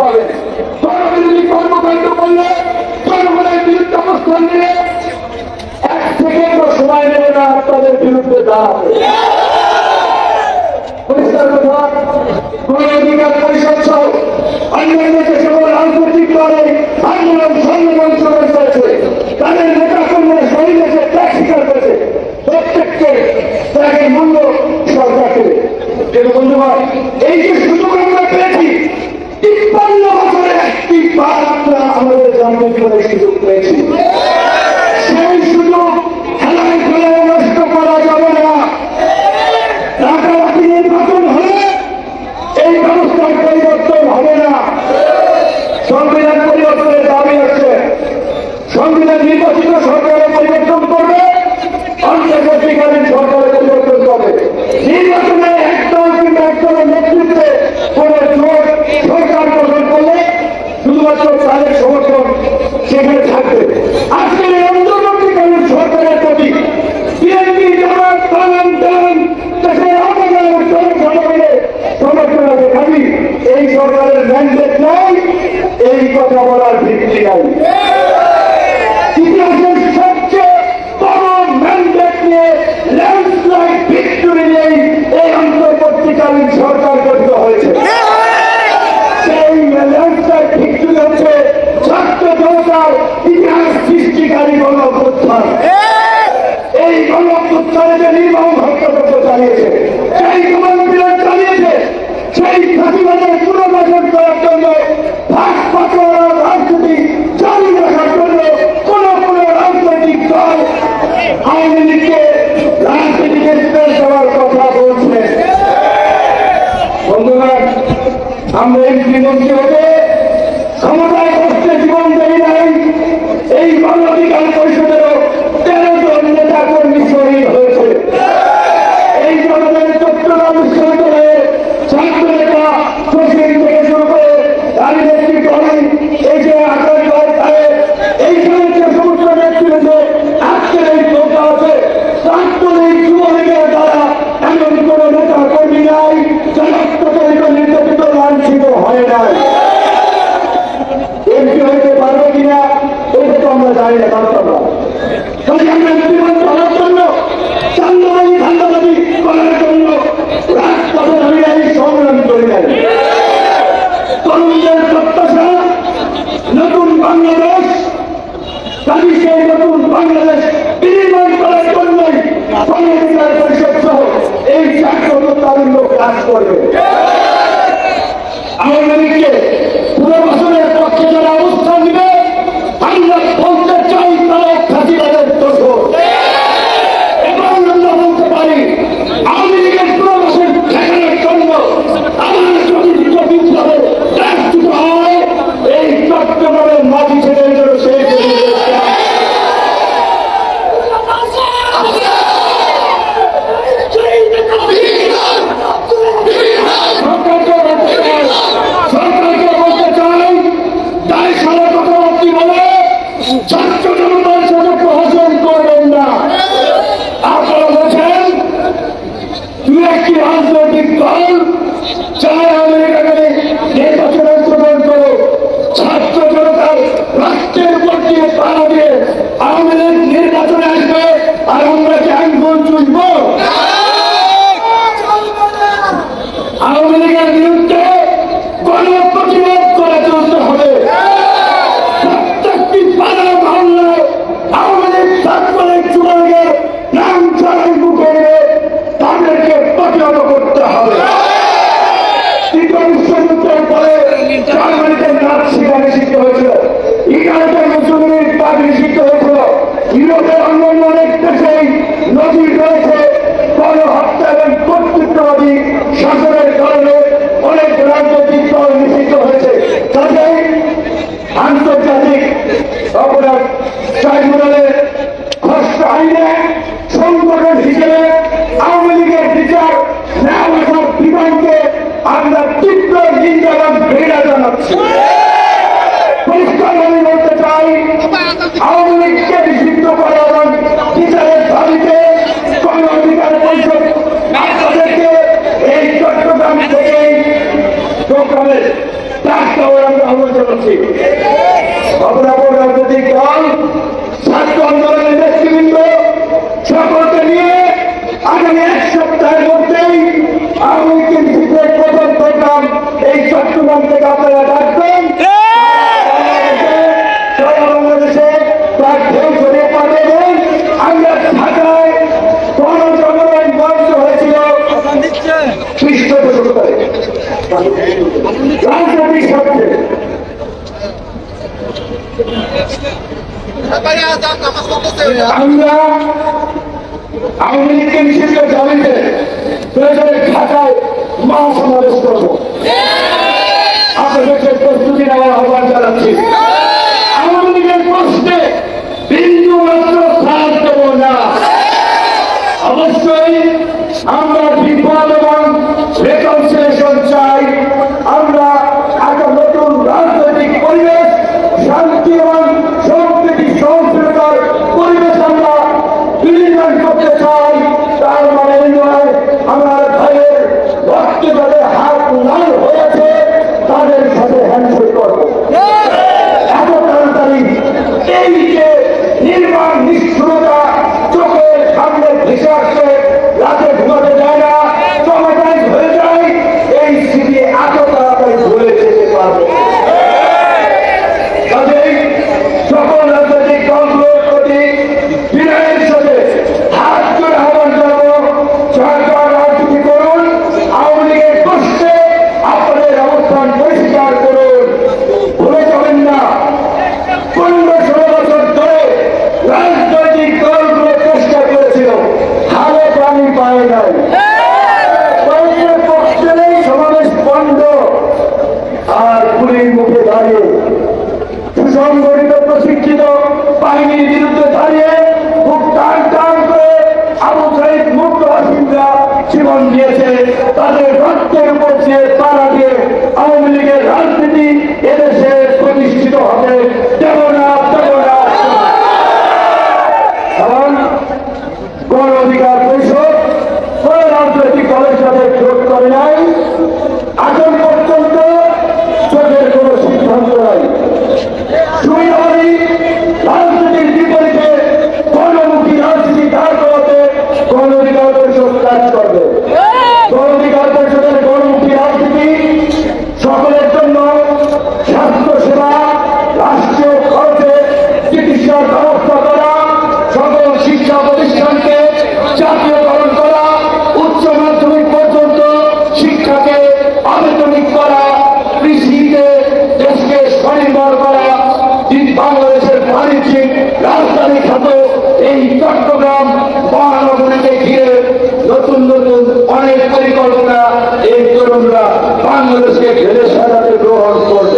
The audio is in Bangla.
পাবে। জনবিরোধী কর্মকাণ্ড করলে জনগণের বিরুদ্ধে অবস্থান নিয়ে 1 সেকেন্ডও সময় নেবে না আপনাদের বিরুদ্ধে দাঁড়াবে। পরিষ্কার কথা, গণ অধিকার পরিষদ সহ অন্যান্য যে সকল রাজনৈতিক দলে আন্দোলন সংগ্রাম শুরু করেছে, তাদের নেতা কর্মীরা শহীদ হয়েছে, ত্যাগ স্বীকার করেছে, প্রত্যেককে ত্যাগের মূল্য সরকার দেবে। কিন্তু বন্ধুগণ, এই যে সুযোগ আমরা পেয়েছি, 53 বছরে একটি বার আমরা আমাদের জন্ম জীবনের সুযোগ পেয়েছি। সেই সুযোগ খেলায় খেলায় নষ্ট করা যাবে না। রাতারাতি নির্বাচন হলে এই ব্যবস্থার পরিবর্তন হবে না। সংবিধান পরিবর্তনের দাবি হচ্ছে, সংবিধান নির্বাচিত সরকারের পরিবর্তন করবে, অন্তর্বর্তীকালীন সরকারের পরিবর্তন করবে। নির্বাচনে একদল কিংবা একদলের নেতৃত্বে কোন জোট সরকার গঠন করলে শুধুমাত্র তাদের সমর্থন সেখানে থাকবে। আজকের এই অন্তর্বর্তীকালীন সরকারের প্রতি বিএনপি জামাত দল দেশের আন্দোলনের জনগণের সমর্থন আছে, খালি এই সরকারের ম্যান্ডেট নাই, এই কথা বলার ভিত্তি নাই। ইতিহাসের সবচেয়ে বড় ম্যান্ডেট নিয়ে ল্যান্ডস্লাইড ভিক্টরি নিয়ে এই অন্তর্বর্তীকালীন সরকার গঠিত হয়েছে। সেই ল্যান্ডস্লাইড ভিক্টরি হচ্ছে ছাত্র জনতার ইতিহাস সৃষ্টিকারী গণ অভ্যুত্থান। এই গণ অভ্যুত্থানে যে নির্মম হত্যাযজ্ঞ চালিয়েছে, সেই কমান্ডার চালিয়েছে, সেই ফাঁসিবাদের পুনর্বাসন করার জন্য রাজনীতি জারি রাখার জন্য কোন কোন রাজনৈতিক দল আওয়ামী লীগকে রাজনীতিকে স্পেস দেওয়ার কথা বলছে। বন্ধুগণ, আমরা এমপি মন্ত্রী হতে ক্ষমতায় বসতে জীবন দেই নাই। এই গণ অধিকার পরিষদেরও 13 জন নেতা কর্মী শহীদ হয়েছে। এই জগতের চট্টগ্রাম বিশ্ববিদ্যালয়ের ছাত্র নেতা শহীদ থেকে শুরু করে তারই নেতৃত্ব এই যে এইখানে যে সমস্ত নেতৃত্ব আজকের এই নৌকা আছে, ছাত্রলীগ যুবলীগের দ্বারা এমন কোন নেতা কর্মী নাই যারা প্রচারিত নির্যাতিত লাঞ্ছিত হয় নাই। এমপি হইতে পারবে কিনা এটা তো আমরা জানি না, জানতাম না। আমরা জীবন চলার জন্য চান্দাবাজি ধান্দাবাজি করার জন্য রাজপথে আমি সংগ্রাম করি নাই। তরুণদের প্রত্যাশা নতুন বাংলাদেশ, কাজী সেই নতুন বাংলাদেশ বিনির্মাণ করার জন্যই গণ অধিকার পরিষদ সহ এই ছাত্র তারুণ্য কাজ করবে। আওয়ামী লীগকে পুনর্বাসনের পক্ষে যারা অবস্থান নিবে, আমরা বলতে চাই তারা ফাঁসিবাদের দোষর। এবং আমরা বলতে পারি আওয়ামী লীগের পুনর্বাসন ঠেকানোর জন্য আমার যদি বিপ্লবে রাজনীতি হয়, এই চট্টগ্রামের মাটি ছেড়ে গেল সেই সরকারকে বলতে চাই, তাই সারা কথাবার্তি বলে ছাত্র জনতার সাথে প্রহসন করবেন না। আপনারা বলছেন তুমি একটি রাজনৈতিক দল চাই আমেরিকাকে নির্বাচনে অংশগ্রহণ করো, ছাত্র জনতার রাষ্ট্রের উপর দিয়ে পাড়া দিয়ে আওয়ামী লীগ নির্বাচনে আসবে আর আমরা কি আঙ্গুল চুষব? আওয়ামী লীগের বিরুদ্ধে গণ প্রতিবাদ করে তুলতে হবে। প্রত্যেকটি পাড়া মহল্লায় আওয়ামী লীগ ছাত্রলীগ যুবলীগের নাম ছাড়াই মুখে তাদেরকে প্রতিহত করতে হবে। তৃতীয় বিশ্বযুদ্ধের পরে জার্মানিতে নাৎসিরা নিষিদ্ধ হয়েছিল, ইটালিতে মুসলিমের পাক নিষিদ্ধ হয়েছিল, ইউরোপের অন্যান্য অনেক দেশেই নজির রয়েছে গণহত্যা এবং কর্তৃত্ববাদী শাসনের কারণে অনেক রাজনৈতিক দল নিষিদ্ধ হয়েছে। কাজেই আন্তর্জাতিক অপরাধ ট্রাইব্যুনালের খসড়া আইনে সংগঠন হিসেবে আওয়ামী লীগের বিচার নেওয়া আসার বিধানকে আমরা তীব্র নিন্দা এবং ঘৃণা জানাচ্ছি। পরিষ্কারভাবে বলতে চাই, আওয়ামী লীগকে নিষিদ্ধ করা এবং বিচারের দাবিতে গণ অধিকার পরিষদ আপনাদেরকে এই চট্টগ্রাম থেকে প্রোগ্রামের সেটাও আমরা আহ্বান জানাচ্ছি। অপরাপর রাজনৈতিক দল, ছাত্র আন্দোলনের নেতৃবৃন্দ সকলকে নিয়ে আগামী এক সপ্তাহের মধ্যেই আওয়ামী লীগের বিরুদ্ধে প্রথম প্রোগ্রাম এই চট্টগ্রাম থেকে আপনারা ডাকবেন। সারা বাংলাদেশে তার ঢেউ ছড়িয়ে পাঠাবেন। আমরা ঢাকায় গণজাগরণ মঞ্চ হয়েছিল পৃষ্ঠপোষকতায় রাজনৈতিক স্বার্থে। আমরা আওয়ামী লীগকে নিষিদ্ধ দাবিতে প্রয়োজনে ঢাকায় মহাসমাবেশ করব। আপনাদেরকে প্রস্তুতি নেওয়ার আহ্বান জানাচ্ছি। আওয়ামী লীগের প্রশ্নে বিন্দু মাত্র সাথ দেব না। অবশ্যই আমরা বিপ্লব এবং রেকনসিলিয়েশন চাই। আমরা একটা নতুন রাজনৈতিক পরিবেশ, শান্তি এবং সম্প্রীতি সহনশীলতার পরিবেশ আমরা বিনির্মাণ করতে চাই। তার মানে এই নয় আমার ভাইয়ের রক্তে যাদের হাত লাল হয়েছে তাদের সাথে হ্যান্ডশেক করবো। এত তাড়াতাড়ি এই যে নির্মাণ নিষ্ঠুরতা চোখের সামনে ভেসে আসছে, রাতে ঘুমাতে যায় না, ট্রমাটাইজ হয়ে যায়, এই স্মৃতি এত তাড়াতাড়ি ভুলে যেতে পারবে। কাজেই সকল রাজনৈতিক দলগুলোর প্রতি বিনয়ের সাথে হাত জোড়ে আহ্বান জানাবো, সরকার রাজনীতি করুন, আওয়ামী লীগের কষ্টে আপনাদের অবস্থান পরিষ্কার করুন। ভুলে যাবেন না 15-16 বছর ধরে রাজনৈতিক দলগুলো চেষ্টা করেছিল, হালে পানি পায় নাই। কয়েকটা পক্ষেরই সমাবেশ বন্ধ, আর পুলিশ মুখে দাঁড়িয়ে সুসংগঠিত প্রশিক্ষিত বাহিনীর বিরুদ্ধে দাঁড়িয়ে খুব টান টান করে আবু সাইদ মুক্ত হাসিনরা জীবন দিয়েছে। তাদের রক্তের উপর দিয়ে তারা দিয়ে আওয়ামী লীগের রাজনীতি এদেশে প্রতিষ্ঠিত হবে। দেব না, দেব না। কারণ গণ অধিকার পরিষদ কোন রাজনৈতিক দলের সাথে জোট করে নাই, এখন পর্যন্ত চোখের কোন সিদ্ধান্ত নাই। সুবিধাবাদী রাজনীতির বিপরীতে গণমুখী রাজনীতি দাঁড় করাতে গণ অধিকার পরিষদ কাজ করবে। গণ অধিকার পরিষদের গণমুখী রাজনীতি সকলের জন্য স্বাস্থ্য সেবা, রাষ্ট্রীয় খরচে চিকিৎসার ব্যবস্থা করা, সকল শিক্ষা প্রতিষ্ঠানকে জাতীয়করণ করা, উচ্চ মাধ্যমিক পর্যন্ত শিক্ষাকে আবেদনিক করা, কৃষিতে দেশকে স্বনির্ভর করা, বাংলাদেশের বাণিজ্যিক রাজধানী খ্যাত এই চট্টগ্রাম মহানগরীকে ঘিরে নতুন নতুন অনেক পরিকল্পনা এই তরুণরা বাংলাদেশকে ঘিরে সাজাতে গ্রহণ করবে।